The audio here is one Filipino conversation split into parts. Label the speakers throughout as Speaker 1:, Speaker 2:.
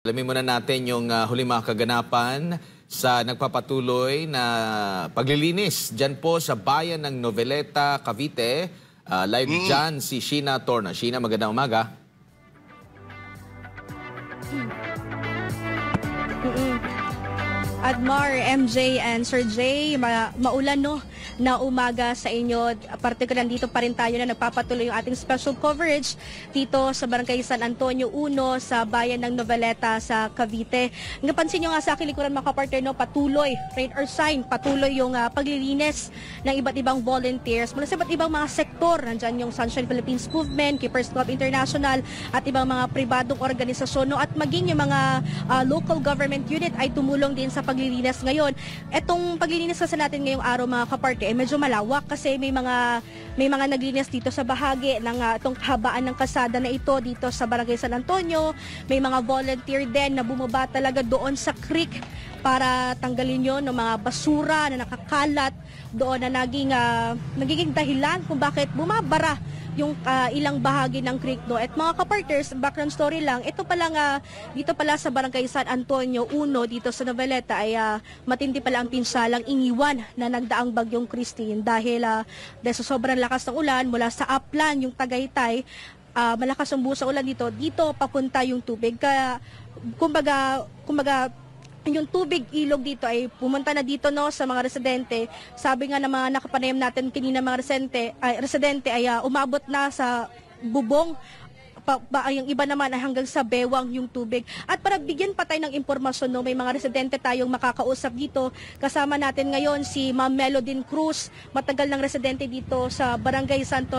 Speaker 1: Alamin muna natin yung huling mga kaganapan sa nagpapatuloy na paglilinis dyan po sa bayan ng Noveleta, Cavite. Live dyan si Sheena Torna. Sheena, magandang umaga.
Speaker 2: Admar, MJ and Sir J, maulan no na umaga sa inyo. Partikular dito pa rin tayo na nagpapatuloy yung ating special coverage dito sa Barangay San Antonio 1 sa bayan ng Noveleta sa Cavite. Napansin nyo nga sa aking likuran mga kapartner, no, patuloy, rain or shine, patuloy yung paglilinis ng iba't ibang volunteers mula sa iba't ibang mga sektor. Nandyan yung Sunshine Philippines Movement, Keepers Club International at ibang mga pribadong organisasyon, no, at maging yung mga local government unit ay tumulong din sa paglilinis ngayon. Etong paglilinis kasi natin ngayong araw mga kaparte ay medyo malawak kasi may mga naglilinis dito sa bahagi ng itong habaan ng kalsada na ito dito sa Barangay San Antonio. May mga volunteer din na bumaba talaga doon sa creek para tanggalin yon ng mga basura na nakakalat doon na nagiging dahilan kung bakit bumabara yung ilang bahagi ng creek do. At mga kaparters, background story lang, ito pala dito pala sa Barangay San Antonio 1 dito sa Noveleta ay matindi pala ang pinsalang iniwan na nagdaang bagyong Christine dahil sa sobrang lakas ng ulan mula sa upland yung Tagaytay. Malakas ang buhos sa ulan dito papunta yung tubig, kaya kumbaga yung tubig ilog dito ay pumunta na dito no sa mga residente. Sabi nga ng mga nakapanayam natin kanina mga residente ay umabot na sa bubong. Yung iba naman ay hanggang sa bewang yung tubig. At para bigyan pa tayo ng impormasyon, no, may mga residente tayong makakausap dito. Kasama natin ngayon si Ma'am Melodine Cruz, matagal ng residente dito sa Barangay San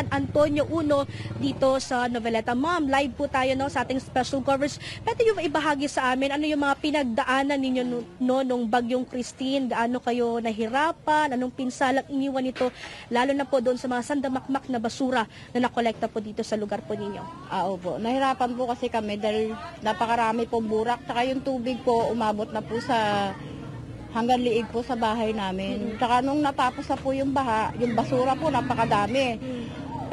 Speaker 2: Antonio 1 dito sa Noveleta. Ma'am, live po tayo no, sa ating special coverage. Pwede yung ibahagi sa amin ano yung mga pinagdaanan ninyo no, nung bagyong Christine? Gaano kayo nahirapan? Anong pinsalang iniwan nito? Lalo na po doon sa mga sandamakmak na basura na nakolekta po dito sa lugar po ninyo.
Speaker 3: Opo. Nahirapan po kasi kami dahil napakarami pong burak. Tsaka yung tubig po umabot na po sa hanggang liig po sa bahay namin. Tsaka nung natapos na po yung baha, yung basura po napakadami.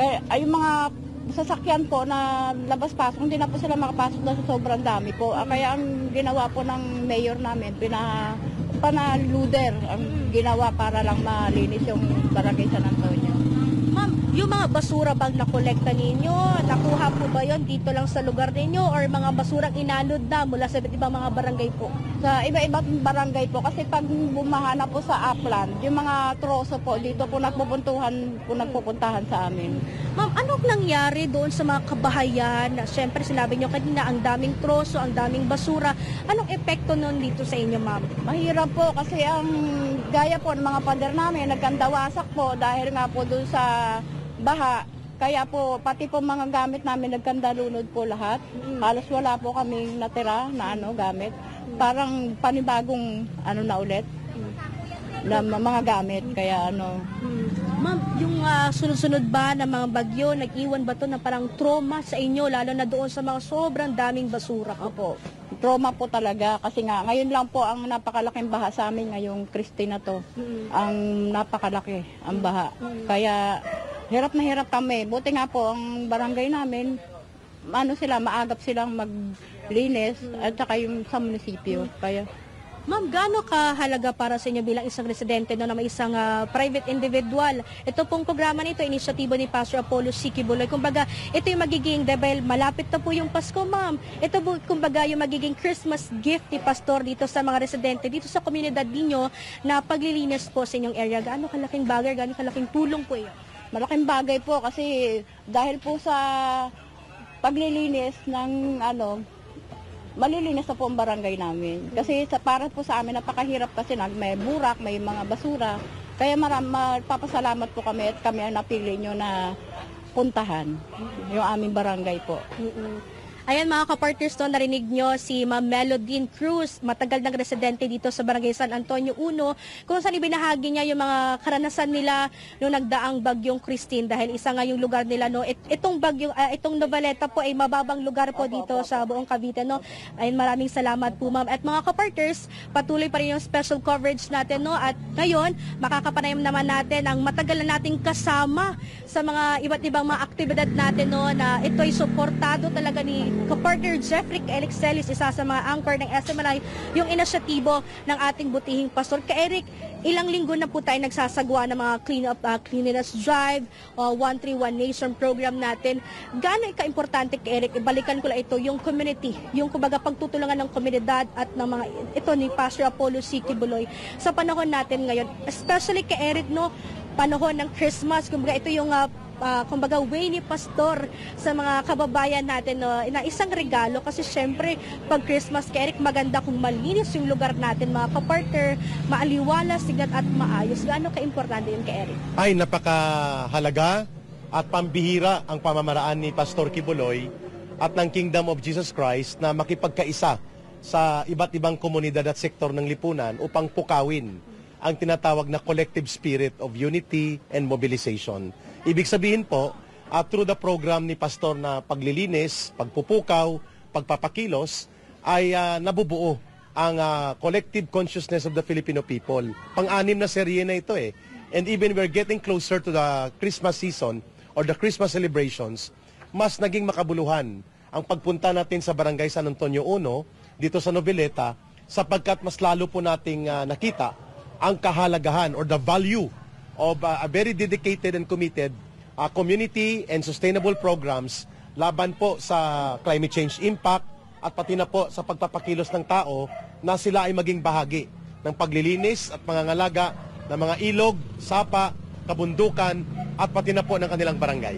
Speaker 3: Ay, yung mga sasakyan po na labas-pasok, hindi na po sila makapasok na sa sobrang dami po. Kaya ang ginawa po ng mayor namin, panaluder ang ginawa para lang malinis yung Barangay San Antonio.
Speaker 2: Ma'am, yung mga basura bang nakolekta ninyo, nakuha po ba yon dito lang sa lugar ninyo or mga basurang inanod na mula sa iba't ibang mga barangay po?
Speaker 3: Sa iba-ibang barangay po kasi pag bumaha na po sa upland, yung mga troso po dito po nagpupuntahan sa amin.
Speaker 2: Ma'am, anong nangyari doon sa mga kabahayan? Siyempre sinabi nyo kanina ang daming troso, ang daming basura. Anong epekto nun dito sa inyo, ma'am?
Speaker 3: Mahirap po kasi ang gaya po ng mga pader namin nagkandawasak po dahil nga po doon sa baha. Kaya po pati po mga gamit namin nagkandalunod po lahat. Halos wala po kaming natira na gamit. Parang panibagong na ulit na mga gamit. Kaya
Speaker 2: Ma'am, yung sunod-sunod ba na mga bagyo, nag-iwan ba to na parang trauma sa inyo, lalo na doon sa mga sobrang daming basura?
Speaker 3: Opo, trauma po talaga kasi nga ngayon lang po ang napakalaking baha sa amin ngayong Christine na to. Ang napakalaki ang baha. Kaya hirap na hirap kami. Buti nga po ang barangay namin, maagap silang maglinis at saka yung sa munisipyo. Kaya
Speaker 2: Ma'am, gaano kahalaga para sa inyo bilang isang residente no, na may isang private individual? Ito pong programa nito, inisyatibo ni Pastor Apollo C. Kibuloy. Kumbaga, ito yung magiging, dahil malapit na po yung Pasko, ma'am. Ito po, kumbaga, yung magiging Christmas gift ni Pastor dito sa mga residente, dito sa komunidad ninyo na paglilinis po sa inyong area. Gaano kalaking bagay, gaano kalaking tulong po yun?
Speaker 3: malaking bagay po kasi dahil po sa paglilinis ng malilinis na po ang barangay namin. Kasi para po sa amin, napakahirap kasi may burak, may mga basura. Kaya magpapasalamat po kami at kami ang napili nyo na puntahan yung aming barangay po.
Speaker 2: Ayan mga kapartners, no, narinig nyo si Ma'am Melodine Cruz, matagal ng residente dito sa Barangay San Antonio 1, kung saan ibinahagi niya yung mga karanasan nila nung nagdaang bagyong Christine dahil isa nga yung lugar nila. No, itong Noveleta po ay mababang lugar po dito sa buong Cavite. No. Ayun, maraming salamat po ma'am. At mga kapartners, patuloy pa rin yung special coverage natin. No, at ngayon, makakapanayam naman natin ang matagal na nating kasama sa mga iba't ibang mga aktibidad natin, no, na ito ay suportado talaga ni kapartner Jeffrey Eric Celis, isa sa mga anchor ng SMNI, yung inisyatibo ng ating butihing pastor. Ka-Eric, ilang linggo na po tayo nagsasagawa ng mga cleanliness drive, 131 Nation program natin. Gaano ka-importante, Ka-Eric, ibalikan ko lang ito, yung community, yung kumbaga pagtutulungan ng komunidad at ng mga, ito ni Pastor Apollo C. Kibuloy sa panahon natin ngayon. Especially, Ka-Eric, no, panahon ng Christmas, kumbaga ito yung kumbaga way ni Pastor sa mga kababayan natin na isang regalo kasi syempre pag Christmas, Ka-Eric, maganda kung malinis yung lugar natin, mga kapartner, maaliwalas, sigat at maayos. Gaano ka-importante yun, Ka-Eric?
Speaker 4: Ay, napakahalaga at pambihira ang pamamaraan ni Pastor Kibuloy at ng Kingdom of Jesus Christ na makipagkaisa sa iba't ibang komunidad at sektor ng lipunan upang pukawin ang tinatawag na collective spirit of unity and mobilization. Ibig sabihin po, through the program ni Pastor na paglilinis, pagpupukaw, pagpapakilos, ay nabubuo ang collective consciousness of the Filipino people. Pang-anim na serye na ito eh. And even we're getting closer to the Christmas season or the Christmas celebrations, mas naging makabuluhan ang pagpunta natin sa Barangay San Antonio 1 dito sa Noveleta sapagkat mas lalo po nating nakita ang kahalagahan or the value of a very dedicated and committed community and sustainable programs laban po sa climate change impact at pati na po sa pagpapakilos ng tao na sila ay maging bahagi ng paglilinis at pangangalaga ng mga ilog, sapa, kabundukan at pati na po ng kanilang barangay.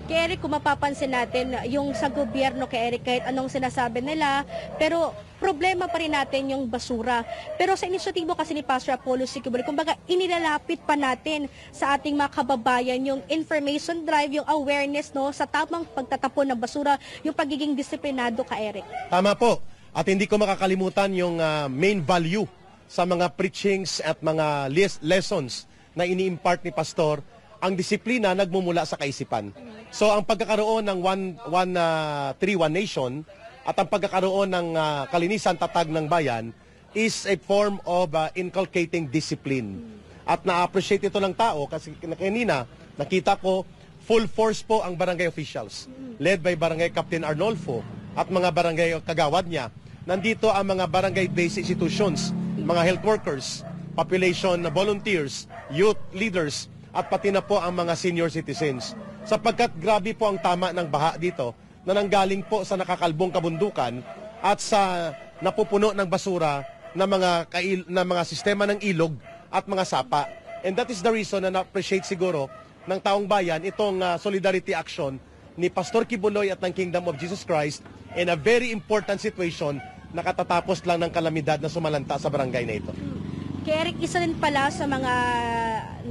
Speaker 2: Ka-Eric, kung mapapansin natin, yung sa gobyerno, Ka-Eric, kahit anong sinasabi nila, pero problema pa rin natin yung basura. Pero sa inisyatibo kasi ni Pastor Apollo C. Kibuloy, kumbaga inilalapit pa natin sa ating mga kababayan yung information drive, yung awareness no, sa tamang pagtatapon ng basura, yung pagiging disiplinado, Ka-Eric.
Speaker 4: Tama po. At hindi ko makakalimutan yung main value sa mga preachings at mga lessons na ini-impart ni Pastor. Ang disiplina nagmumula sa kaisipan. So ang pagkakaroon ng 131 Nation at ang pagkakaroon ng kalinisan tatag ng bayan is a form of inculcating discipline. At na-appreciate ito ng tao kasi kanina nakita ko full force po ang barangay officials led by Barangay Captain Arnolfo at mga barangay kagawad niya. Nandito ang mga barangay-based institutions, mga health workers, population volunteers, youth leaders, at pati na po ang mga senior citizens. Sapagkat grabe po ang tama ng baha dito na nanggaling po sa nakakalbong kabundukan at sa napupuno ng basura na mga sistema ng ilog at mga sapa. And that is the reason na na-appreciate siguro ng taong bayan itong solidarity action ni Pastor Kibuloy at ng Kingdom of Jesus Christ in a very important situation na katatapos lang ng kalamidad na sumalanta sa barangay na ito.
Speaker 2: Ka-Eric, isa din pala sa mga,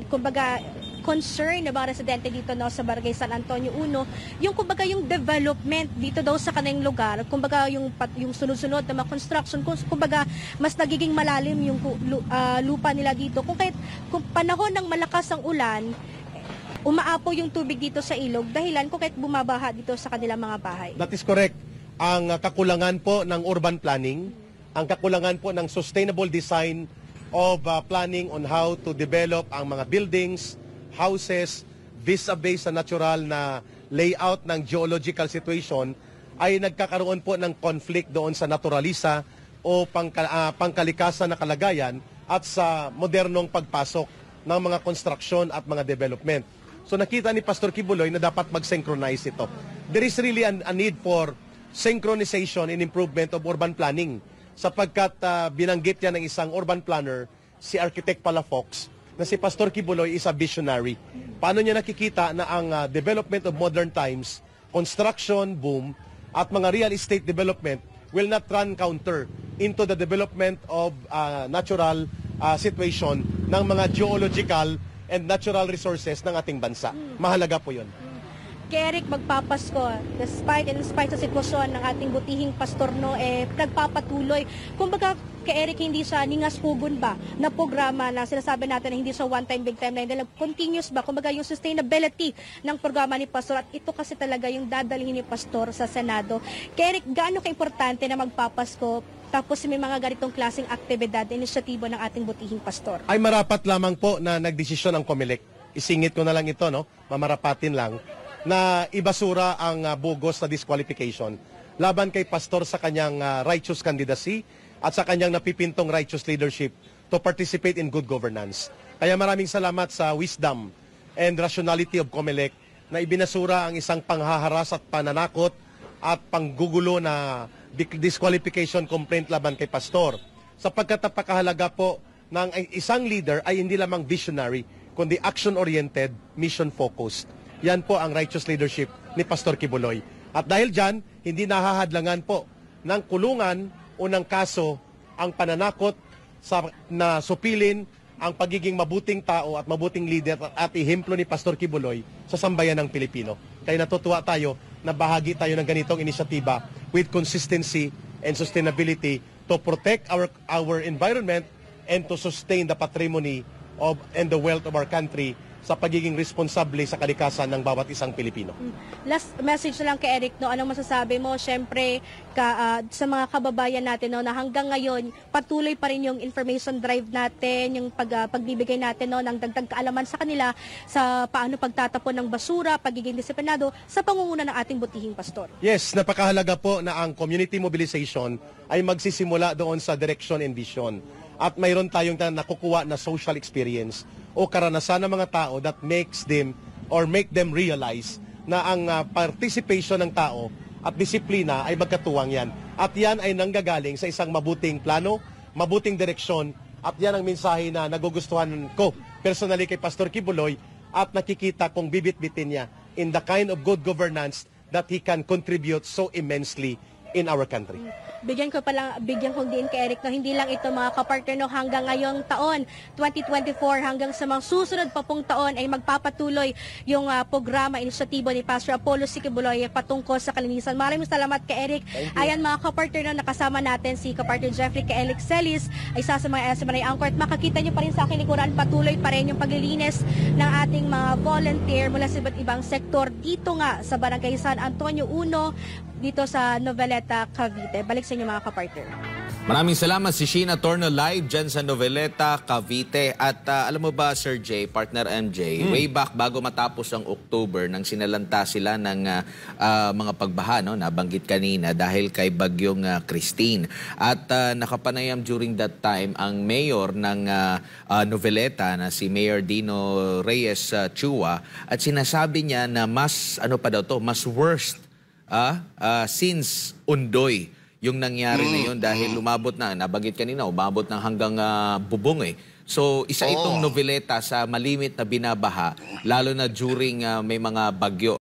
Speaker 2: kumbaga, concern ng mga residente dito no, sa Barangay San Antonio 1, yung kumbaga yung development dito daw sa kanilang lugar, kumbaga yung sunod-sunod na mga construction, kumbaga mas nagiging malalim yung lupa nila dito. Kung panahon ng malakas ang ulan, umaapo yung tubig dito sa ilog, dahilan kung kahit bumabaha dito sa kanilang mga bahay.
Speaker 4: That is correct. Ang kakulangan po ng urban planning, ang kakulangan po ng sustainable design of planning on how to develop ang mga buildings, houses, vis-a-vis sa natural na layout ng geological situation ay nagkakaroon po ng conflict doon sa naturalisa o pangkalikasan na kalagayan at sa modernong pagpasok ng mga construction at mga development. So nakita ni Pastor Kibuloy na dapat mag-synchronize ito. There is really a need for synchronization and improvement of urban planning sapagkat binanggit niya ng isang urban planner, si Architect Palafox, na si Pastor Kibuloy is a visionary. Paano niya nakikita na ang development of modern times, construction boom, at mga real estate development will not run counter into the development of natural situation ng mga geological and natural resources ng ating bansa. Mahalaga po yun.
Speaker 2: Ka-Eric, magpapasko, in spite sa sitwasyon ng ating butihing pastor, no, nagpapatuloy. Kumbaga, Ka-Eric, hindi siya ningas-hugon ba na programa na sinasabi natin na hindi siya one-time, big-time na hindi, continuous ba? Kumbaga, yung sustainability ng programa ni Pastor at ito kasi talaga yung dadalhin ni Pastor sa Senado. Ka-Eric, gaano ka-importante na magpapasko tapos may mga ganitong klaseng aktibidad, inisyatibo ng ating butihing pastor?
Speaker 4: Ay marapat lamang po na nagdesisyon ang COMELEC. Isingit ko na lang ito, no? Mamarapatin lang na ibasura ang bugos na disqualification. laban kay Pastor sa kanyang righteous candidacy at sa kanyang napipintong righteous leadership to participate in good governance. Kaya maraming salamat sa wisdom and rationality of COMELEC na ibinasura ang isang panghaharas at pananakot at panggugulo na disqualification complaint laban kay Pastor. Sapagkat napakahalaga po ng isang leader ay hindi lamang visionary, kundi action-oriented, mission-focused. Yan po ang righteous leadership ni Pastor Kibuloy. At dahil dyan, hindi nahahadlangan po ng kulungan o ng kaso ang pananakot na supilin ang pagiging mabuting tao at mabuting leader at ihemplo ni Pastor Kibuloy sa sambayan ng Pilipino. Kaya natutuwa tayo na bahagi tayo ng ganitong inisyatiba with consistency and sustainability to protect our environment and to sustain the patrimony and the wealth of our country sa pagiging responsable sa kalikasan ng bawat isang Pilipino.
Speaker 2: Last message na lang kay Eric, no, anong masasabi mo syempre sa mga kababayan natin, no, na hanggang ngayon patuloy pa rin yung information drive natin, yung pagbibigay natin, no, ng dagdag kaalaman sa kanila sa paano pagtatapon ng basura, pagiging disiplinado sa pangunguna ng ating butihing pastor.
Speaker 4: Yes, napakahalaga po na ang community mobilization ay magsisimula doon sa direction and vision. At mayroon tayong nakukuha na social experience o karanasan ng mga tao that makes them or make them realize na ang participation ng tao at disiplina ay magkatuwang yan. At yan ay nanggagaling sa isang mabuting plano, mabuting direksyon, at yan ang mensahe na nagugustuhan ko personally kay Pastor Kibuloy at nakikita kong bibit-bitin niya in the kind of good governance that he can contribute so immensely in our country.
Speaker 2: Bigyan ko din kay Eric, no, hindi lang ito mga kapartner, no, hanggang ngayong taon 2024 hanggang sa mga susunod pa pong taon ay magpapatuloy yung programa, inisyatibo ni Pastor Apollo C. Kibuloy patungkol sa kalinisan. Maraming salamat kay Eric. Ayan mga kapartner, no, nakasama natin si kapartner Jeffrey kay Alex Celis, ay isa sa mga SMNI Angkor. Makakita niyo pa rin sa aking likuran, patuloy pa rin yung paglilinis ng ating mga volunteer mula sa iba't ibang sektor dito nga sa Barangay San Antonio 1 dito sa Noveleta, Cavite. Balik sa inyo mga kapartner.
Speaker 1: Maraming salamat si Sheena Torno live dyan sa Noveleta, Cavite. At alam mo ba, Sir Jay, partner MJ, way back bago matapos ang October nang sinalanta sila ng mga pagbaha, no, nabanggit kanina dahil kay Bagyong Christine. At nakapanayam during that time ang mayor ng Noveleta na si Mayor Dino Reyes Chua at sinasabi niya na mas, mas worst since Undoy yung nangyari na yun dahil umabot na, nabanggit kanina, umabot na hanggang bubong eh. So isa itong Noveleta sa malimit na binabaha, lalo na during may mga bagyo.